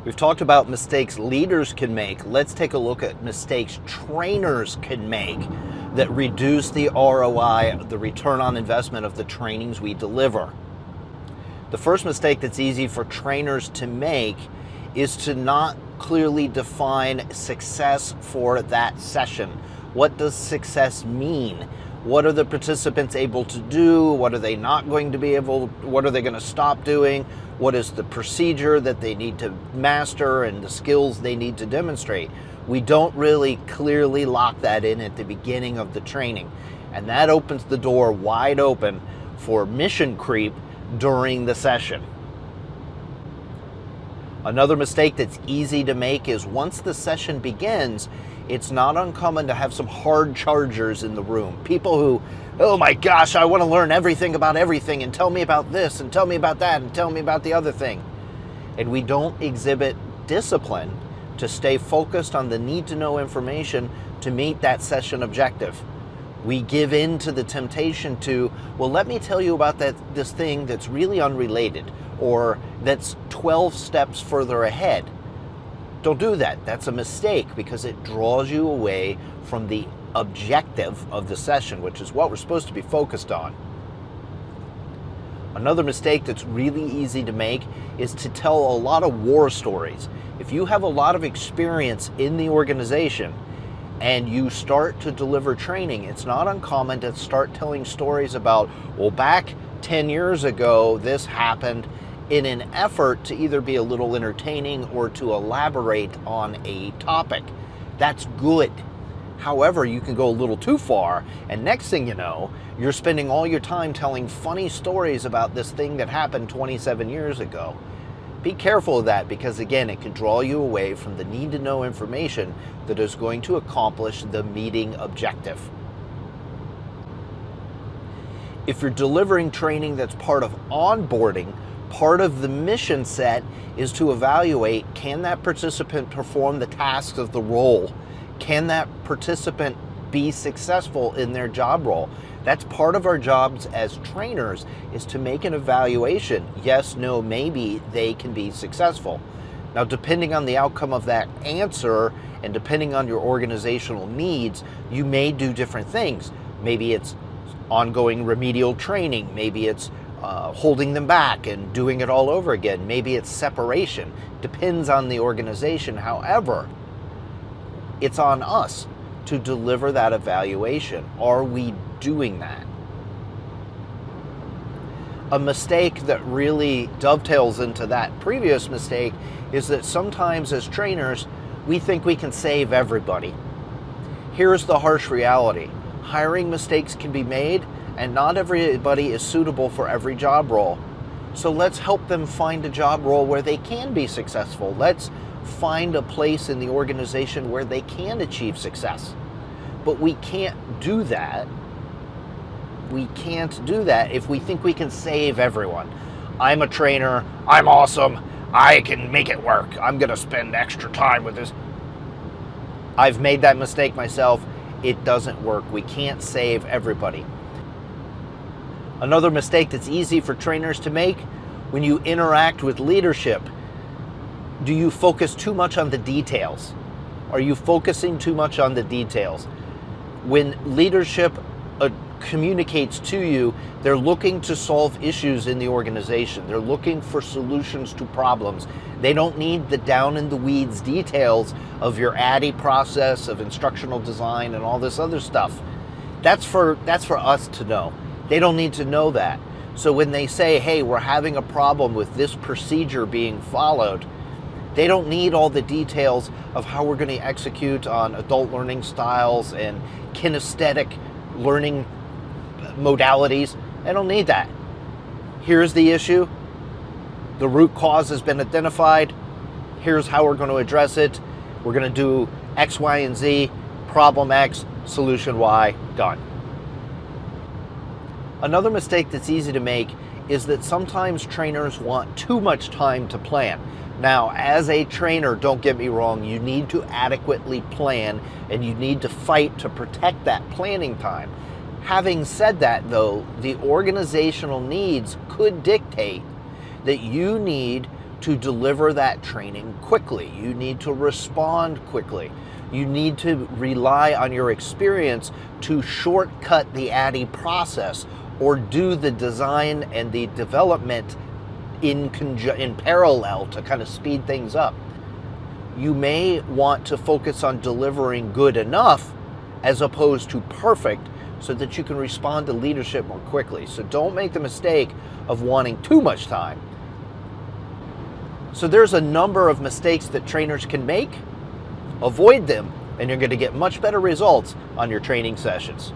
We've talked about mistakes leaders can make. Let's take a look at mistakes trainers can make that reduce the ROI, the return on investment of the trainings we deliver. The first mistake that's easy for trainers to make is to not clearly define success for that session. What does success mean? What are the participants able to do? What are they not going to be able, what are they going to stop doing? What is the procedure that they need to master and the skills they need to demonstrate? We don't really clearly lock that in at the beginning of the training. And that opens the door wide open for mission creep during the session. Another mistake that's easy to make is once the session begins, it's not uncommon to have some hard chargers in the room. People who, oh my gosh, I want to learn everything about everything and tell me about this and tell me about that and tell me about the other thing. And we don't exhibit discipline to stay focused on the need to know information to meet that session objective. We give in to the temptation to, well, let me tell you about this thing that's really unrelated or that's 12 steps further ahead. Don't do that. That's a mistake because it draws you away from the objective of the session, which is what we're supposed to be focused on. Another mistake that's really easy to make is to tell a lot of war stories. If you have a lot of experience in the organization and you start to deliver training, it's not uncommon to start telling stories about, well, back 10 years ago, this happened, in an effort to either be a little entertaining or to elaborate on a topic. That's good. However, you can go a little too far, and next thing you know, you're spending all your time telling funny stories about this thing that happened 27 years ago. Be careful of that because, again, it can draw you away from the need to know information that is going to accomplish the meeting objective. If you're delivering training that's part of onboarding, part of the mission set is to evaluate, can that participant perform the tasks of the role? Can that participant be successful in their job role? That's part of our jobs as trainers, is to make an evaluation. Yes, no, maybe they can be successful. Now, depending on the outcome of that answer and depending on your organizational needs, you may do different things. Maybe it's ongoing remedial training. Maybe it's holding them back and doing it all over again. Maybe it's separation. Depends on the organization. However, it's on us to deliver that evaluation. Are we doing that? A mistake that really dovetails into that previous mistake is that sometimes as trainers, we think we can save everybody. Here's the harsh reality. Hiring mistakes can be made, and not everybody is suitable for every job role. So let's help them find a job role where they can be successful. Let's find a place in the organization where they can achieve success. But we can't do that. We can't do that if we think we can save everyone. I'm a trainer. I'm awesome. I can make it work. I'm going to spend extra time with this. I've made that mistake myself. It doesn't work. We can't save everybody. Another mistake that's easy for trainers to make, when you interact with leadership, do you focus too much on the details? Are you focusing too much on the details? When leadership communicates to you, they're looking to solve issues in the organization. They're looking for solutions to problems. They don't need the down in the weeds details of your ADDIE process, of instructional design and all this other stuff. That's for us to know. They don't need to know that. So when they say, hey, we're having a problem with this procedure being followed, they don't need all the details of how we're going to execute on adult learning styles and kinesthetic learning modalities. They don't need that. Here's the issue. The root cause has been identified. Here's how we're going to address it. We're going to do X, Y, and Z. Problem X, solution Y, done. Another mistake that's easy to make is that sometimes trainers want too much time to plan. Now, as a trainer, don't get me wrong, you need to adequately plan and you need to fight to protect that planning time. Having said that, though, the organizational needs could dictate that you need to deliver that training quickly. You need to respond quickly. You need to rely on your experience to shortcut the ADDIE process or do the design and the development in parallel to kind of speed things up. You may want to focus on delivering good enough as opposed to perfect so that you can respond to leadership more quickly. So don't make the mistake of wanting too much time. So there's a number of mistakes that trainers can make. Avoid them, and you're going to get much better results on your training sessions.